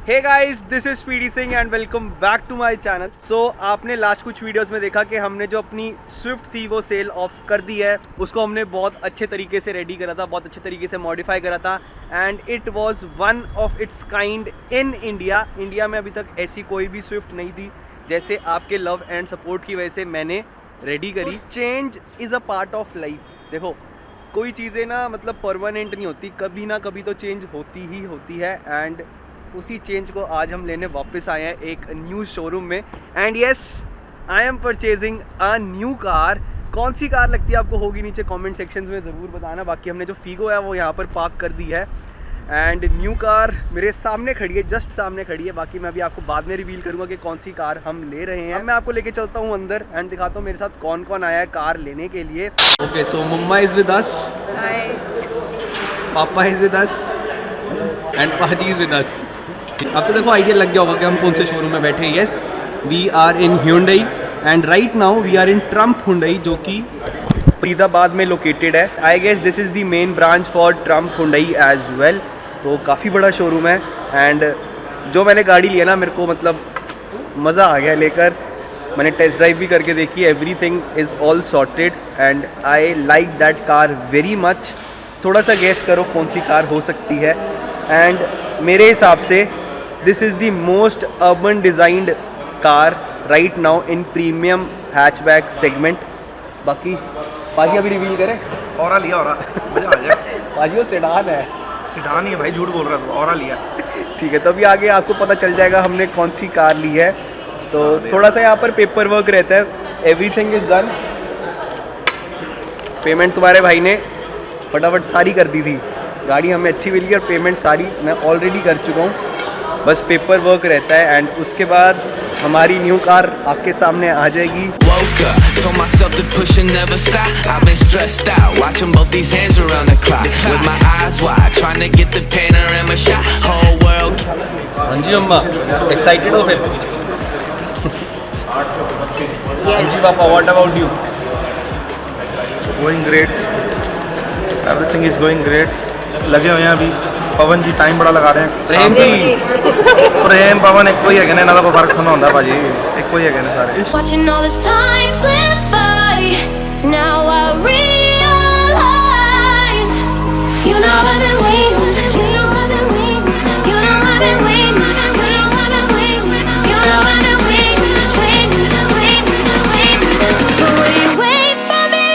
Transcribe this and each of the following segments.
Hey guys, this is Speedy Singh and welcome back to my channel. So आपने last कुछ videos में देखा कि हमने जो अपनी स्विफ्ट थी वो सेल ऑफ कर दी है। उसको हमने बहुत अच्छे तरीके से रेडी करा था, बहुत अच्छे तरीके से मॉडिफाई करा था and it was one of its kind in India. India में अभी तक ऐसी कोई भी स्विफ्ट नहीं थी जैसे आपके लव एंड सपोर्ट की वजह से मैंने रेडी करी। Change is a part of life. देखो, कोई चीज़ें ना मतलब परमानेंट नहीं होती, कभी ना कभी तो चेंज होती ही होती है एंड उसी चेंज को आज हम लेने वापस आए हैं एक न्यू शोरूम में। And yes, I am purchasing a new car. कौन सी कार लगती है आपको होगी नीचे कमेंट सेक्शन में ज़रूर बताना। बाकी हमने जो फीगो है वो यहाँ पर पार्क कर दी है एंड न्यू कार मेरे सामने खड़ी है, जस्ट सामने खड़ी है। बाकी मैं अभी आपको बाद में रिवील करूँगा कि कौन सी कार हम ले रहे हैं। मैं आपको लेके चलता हूँ अंदर एंड दिखाता हूँ मेरे साथ कौन कौन आया है कार लेने के लिए। Okay, so mamma is with us, papa is with us and paaji is with us. अब तो देखो आइडिया लग गया होगा कि हम कौन से शोरूम में बैठे हैं। Yes, we are in Hyundai and right now we are in Trump Hyundai, जो कि फरीदाबाद में लोकेटेड है। I guess this is the main branch for Trump Hyundai as well. तो काफ़ी बड़ा शोरूम है एंड जो मैंने गाड़ी लिया ना, मेरे को मतलब मज़ा आ गया लेकर। मैंने टेस्ट ड्राइव भी करके देखी, everything is all sorted and I like that car very much. थोड़ा सा गेस करो कौन सी कार हो सकती है। एंड मेरे हिसाब से this is the most urban designed car right now in premium hatchback segment. बाकी पाजी अभी रिवील करें। औरा लिया, औरा मजा आ जाए। पाजी वो सेडान है। सेडान ही है भाई, झूठ बोल रहा था, औरा लिया। ठीक है, तो अभी आगे आपको पता चल जाएगा हमने कौन सी कार ली है। तो थोड़ा सा यहाँ पर पेपर वर्क रहता है, एवरीथिंग इज़ डन। पेमेंट तुम्हारे भाई ने फटाफट सारी कर दी थी। गाड़ी हमें अच्छी मिली और पेमेंट सारी मैं ऑलरेडी कर चुका हूँ, बस पेपर वर्क रहता है एंड उसके बाद हमारी न्यू कार आपके सामने आ जाएगी। हाँ जी अम्मा, एक्साइटेड हो फिर? हाँ जी पापा, what about you? Going great, everything is going great. लगे हुए हैं अभी। पवन जी टाइम बड़ा लगा रहे हैं। प्रेम जी, प्रेम पवन एक कोई है ना, तो फर्क थोड़ा होता है भाजी, एक कोई है सारे। Watching all this time slip by, now I realize, you know I've been waiting, you know I've been waiting, you know I've been waiting, you know I've been waiting, you know I've been waiting, waiting, waiting, waiting. But will you wait for me?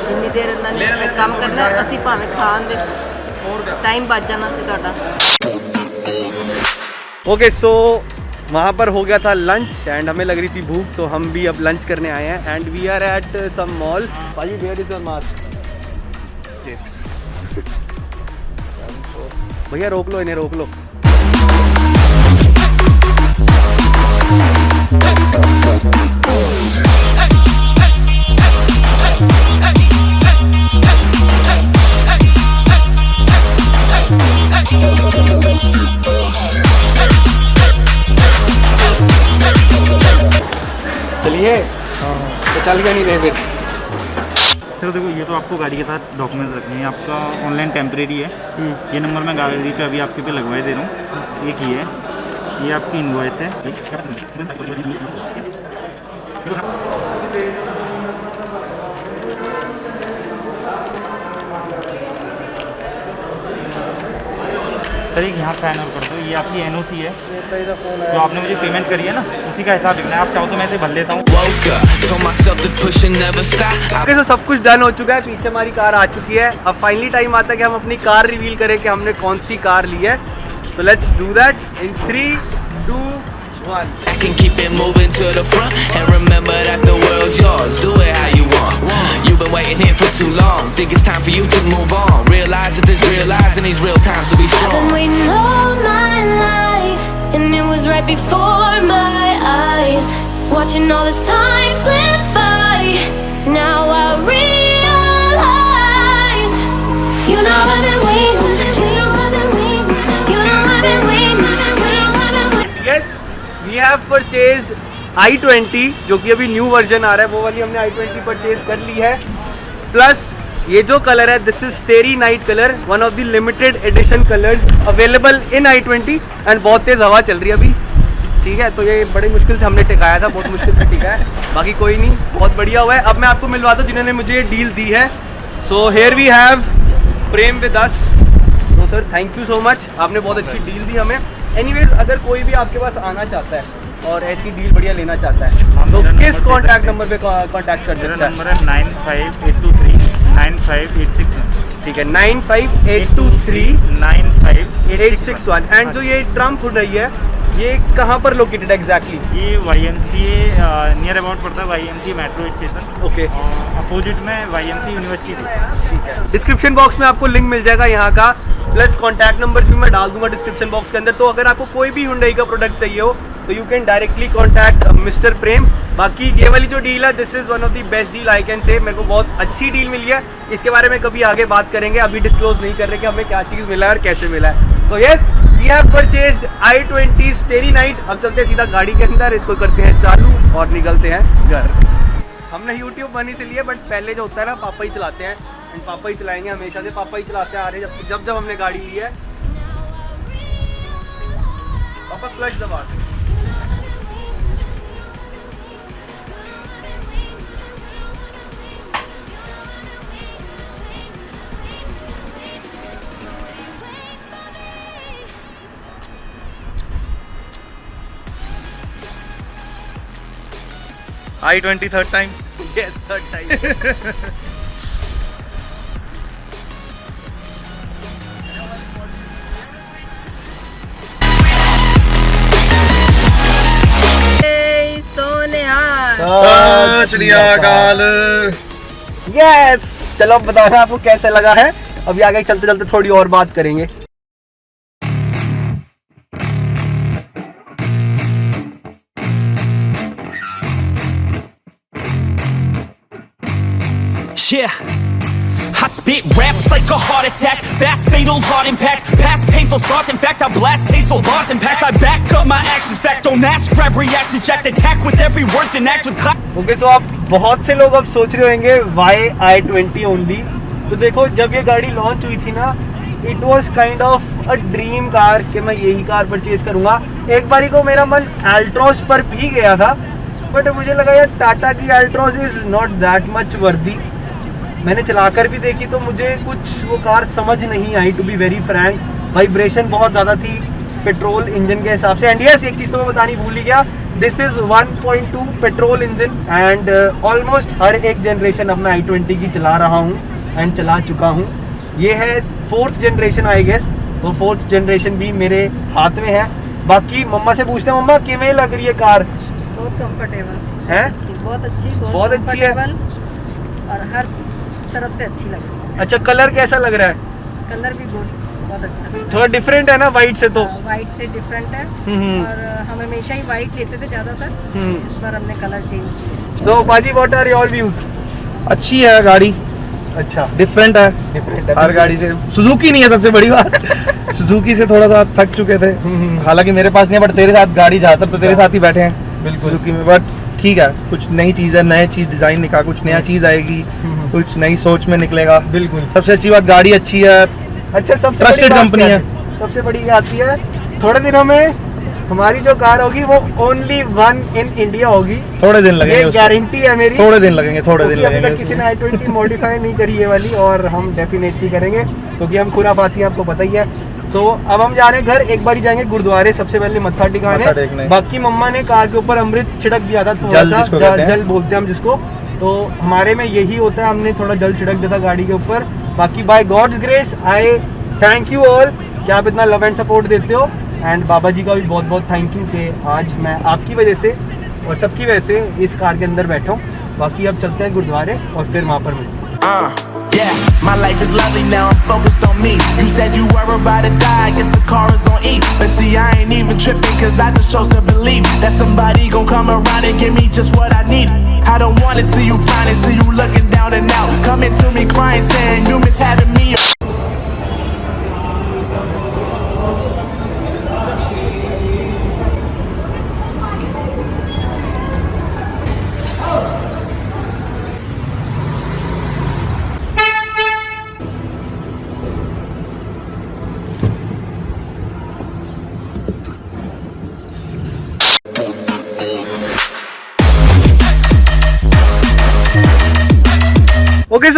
जिन्नी देर इन्होंने काम करना, असी भावें खान दे time बच जाना सी तुहाडा। Okay, सो वहाँ पर हो गया था लंच एंड हमें लग रही थी भूख, तो हम भी अब लंच करने आए हैं and we are at some mall. भाई वेयर इज योर मास्क? भैया रोक लो, इन्हें रोक लो। चलिए, तो चल गया नहीं रहे फिर। सर देखो, ये तो आपको गाड़ी के साथ डॉक्यूमेंट्स रखने हैं। आपका ऑनलाइन टेम्परेरी है। ये नंबर मैं गाड़ी पे अभी आपके पे लगवाए दे रहा हूँ। एक ही है, ये आपकी इनवॉइस है। सर एक यहाँ साइन आउट कर दो। ये आपकी NOC है, तो आपने मुझे पेमेंट करी है ना, उसी का हिसाब लिखना है। आप चाहो तो मैं इसे भर लेता हूँ। ओके, तो सब कुछ डन हो चुका है, पीछे हमारी कार आ चुकी है। अब फाइनली टाइम आता है कि हम अपनी कार रिवील करें कि हमने कौन सी कार ली है। So let's do that in 3, 2, 1. I can keep it moving to the front and remember that the world's yours. Do it how you want. You've been waiting here for too long. Think it's time for you to move on. Realize that there's real lies in these real times to be strong. I've been waiting all my life, and it was right before my eyes. Watching all this time slip by, now I realize. Have purchased i20 जो कि अभी new version आ रहा है, वो वाली हमने i20 purchase कर ली है। प्लस ये जो कलर है this is स्टेरी night colour, one of the limited edition colours available in i20 and बहुत तेज़ हवा चल रही है अभी, ठीक है। तो ये बड़ी मुश्किल से हमने टिकाया था, बहुत मुश्किल से टिका है, बाकी कोई नहीं, बहुत बढ़िया हुआ है। अब मैं आपको मिलवाता हूँ जिन्होंने मुझे ये डील दी है। So here we have Prem with us. तो sir thank you so much, आपने बहुत अच्छी डील दी हमें। एनीवेज अगर कोई भी आपके पास आना चाहता है और ऐसी डील बढ़िया लेना चाहता है तो किस कॉन्टैक्ट नंबर पे कॉन्टैक्ट कर सकता है? नंबर है 958239586। ठीक है, 95823958661। एंड जो ये ट्रम्प हो रही है ये कहाँ पर लोकेटेड है एग्जैक्टली? ये YMCA नियर अबाउट पड़ता है, YMCA metro station. Okay, opposite में YMCA यूनिवर्सिटी थी। ठीक है। डिस्क्रिप्शन बॉक्स में आपको लिंक मिल जाएगा यहाँ का, प्लस कॉन्टैक्ट नंबर्स भी मैं डाल दूंगा डिस्क्रिप्शन बॉक्स के अंदर। तो अगर आपको कोई भी हुंडई का प्रोडक्ट चाहिए हो तो you can directly contact mister Prem. बाकी ये वाली जो डील है this is one of the best deal I can say, मेरे को बहुत अच्छी डील मिली है। इसके बारे में कभी आगे बात करेंगे, अभी डिस्क्लोज नहीं कर रहे कि हमें क्या चीज़ मिला है और कैसे मिला है। तो yes, we have purchased i20 starry night. अब चलते हैं सीधा गाड़ी के अंदर, इसको करते हैं चालू और निकलते हैं घर। हमने यूट्यूब बनी से लिए, बट पहले जो होता है ना पापा ही चलाते हैं, एंड पापा ही चलाएंगे, हमेशा से पापा ही चलाते आ रहे हैं जब हमने गाड़ी ली है। पापा क्लच दबा दे। I20 third time. Yes, third time. सत श्री अकाल। यस, चलो अब बताना आपको कैसे लगा है। अभी आगे चलते चलते थोड़ी और बात करेंगे। Yeah, I spit raps like a heart attack, fast fatal heart impact, past painful scars, in fact I blast tasteful bars and packs, I back up my actions, fact don't ask, grab reactions, jacked attack with every word, then act with class. Okay, so आप बहुत से लोग अब सोच रहे होंगे Y i20 only. तो देखो जब ये गाड़ी लॉन्च हुई थी ना, it was kind of a dream car कि मैं यही कार परचेज करूंगा। एक बारी को मेरा मन अल्ट्रॉस पर भी गया था, बट मुझे लगा यार टाटा की Altroz is not that much वर्दी। मैंने चलाकर भी देखी तो मुझे कुछ वो कार समझ नहीं आई, to be very frank. Vibration बहुत ज़्यादा थी पेट्रोल इंजन के हिसाब से। एंड यस, एक चीज़ तो मैं बतानी भूल ही गया, this is 1.2 petrol engine and almost हर एक जनरेशन अब मैं i20 की चला रहा हूँ एंड चला चुका हूँ। ये है 4th जनरेशन आई गेस, तो 4th जनरेशन भी मेरे हाथ में है। बाकी मम्मा से पूछते हैं, मम्मा किਵੇਂ लग रही है कार? बहुत कंफर्टेबल है, बहुत अच्छी, बहुत अच्छी है और हर तरफ से अच्छी लग रही है। अच्छा, कलर कैसा लग रहा है? कलर भी बहुत अच्छा, थोड़ा डिफरेंट है ना वाइट से, तो वाइट से डिफरेंट है। और हम हमेशा ही वाइट लेते थे ज़्यादातर, इस बार हमने कलर चेंज किया। सो बाजी, व्हाट आर योर व्यूज? अच्छी है गाड़ी, अच्छा डिफरेंट है हर गाड़ी से। सुजुकी नहीं है सबसे बड़ी बात, सुजुकी से थोड़ा सा थक चुके थे। हालांकि मेरे पास नहीं है, बट तेरे साथ गाड़ी ज्यादातर तो तेरे साथ ही बैठे हैं बिल्कुल सुजुकी में। बट ठीक है, कुछ नई चीज़ है, नए चीज़ डिज़ाइन निकाल, कुछ नया चीज़ आएगी, कुछ नई सोच में निकलेगा। बिल्कुल। सबसे अच्छी बात गाड़ी अच्छी है। अच्छा, सबसे ट्रस्टेड बड़ी बात कंपनी क्या है। सबसे बड़ी बात ये है, थोड़े दिनों में हमारी जो कार होगी वो ओनली वन इन इंडिया होगी। थोड़े दिन लगेंगे, ये गारंटी है मेरी। थोड़े दिन लगेंगे, थोड़े दिन अभी तक लगेंगे। किसी ने i20 मॉडिफाई नहीं करी है वाली, और हम डेफिनेटली करेंगे क्योंकि हम खुराफाती हैं, आपको पता ही है। सो अब हम जा रहे हैं घर, एक बार ही जाएंगे गुरुद्वारे सबसे पहले मत्था टिकाने। बाकी मम्मा ने कार के ऊपर अमृत छिड़क दिया था, थोड़ा सा जल बोलते हैं हम जिसको, तो हमारे में यही होता है, हमने थोड़ा जल छिड़क दिया था गाड़ी के ऊपर। बाकी by God's grace I thank you all कि आप इतना लव एंड सपोर्ट देते हो, एंड बाबा जी का भी बहुत बहुत थैंक यू कि आज मैं आपकी वजह से और सबकी वजह से इस कार के अंदर बैठा हूँ। बाकी अब चलते हैं गुरुद्वारे और फिर वहाँ पर मिलते हैं। Yeah, my life is lovely now, I'm focused on me. You said you were about to die, I guess the car is on E. But see, I ain't even tripping, cause I just chose to believe that somebody gon' come around and give me just what I need. I don't wanna see you finally, see you looking down and out, coming to me crying, saying you miss having me.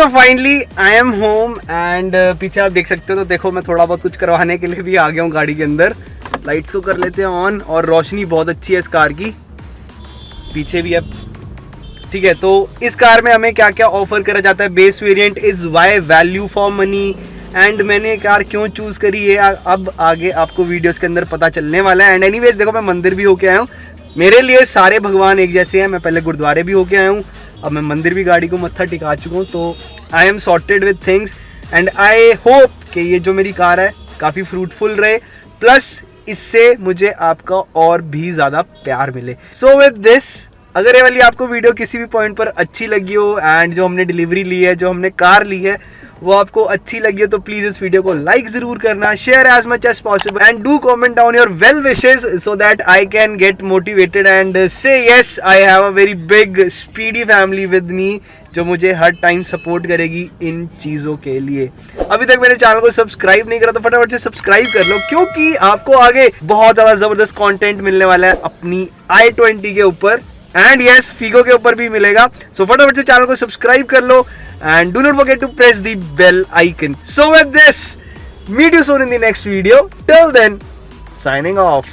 So finally I am home and पीछे आप देख सकते हो, तो देखो मैं थोड़ा बहुत कुछ करवाने के लिए भी आ गया हूँ गाड़ी के अंदर। लाइट्स को कर लेते हैं ऑन, और रोशनी बहुत अच्छी है इस कार की, पीछे भी है। ठीक है, तो इस कार में हमें क्या क्या ऑफर करा जाता है। Base variant is why value for money, and मैंने ये कार क्यों चूज करी है अब आगे आपको वीडियोस के अंदर पता चलने वाला है। एंड एनीवेज देखो, मैं मंदिर भी होके आया हूँ। मेरे लिए सारे भगवान एक जैसे हैं। मैं पहले गुरुद्वारे भी होके आया हूँ, अब मैं मंदिर भी गाड़ी को मत्था टिका चुका हूँ। तो I am sorted with things and I hope कि ये जो मेरी कार है काफ़ी फ्रूटफुल रहे, प्लस इससे मुझे आपका और भी ज़्यादा प्यार मिले। सो विद दिस, अगर ये वाली आपको वीडियो किसी भी पॉइंट पर अच्छी लगी हो एंड जो हमने डिलीवरी ली है, जो हमने कार ली है, वो आपको अच्छी लगी हो, तो प्लीज इस वीडियो को लाइक जरूर करना, share as much as possible and do comment down your well wishes so that I can get motivated and say yes, I have a very big Speedy family with me, जो मुझे हर time support करेगी इन चीज़ों के लिए। अभी तक मेरे channel को सब्सक्राइब नहीं करा तो फटाफट से सब्सक्राइब कर लो, क्योंकि आपको आगे बहुत ज़्यादा ज़बरदस्त कंटेंट मिलने वाला है अपनी i20 के ऊपर, एंड यस फीगो के ऊपर भी मिलेगा। सो फटाफट से चैनल को सब्सक्राइब कर लो and do not forget to press the bell icon. So with this, meet you soon in the next video, till then signing of.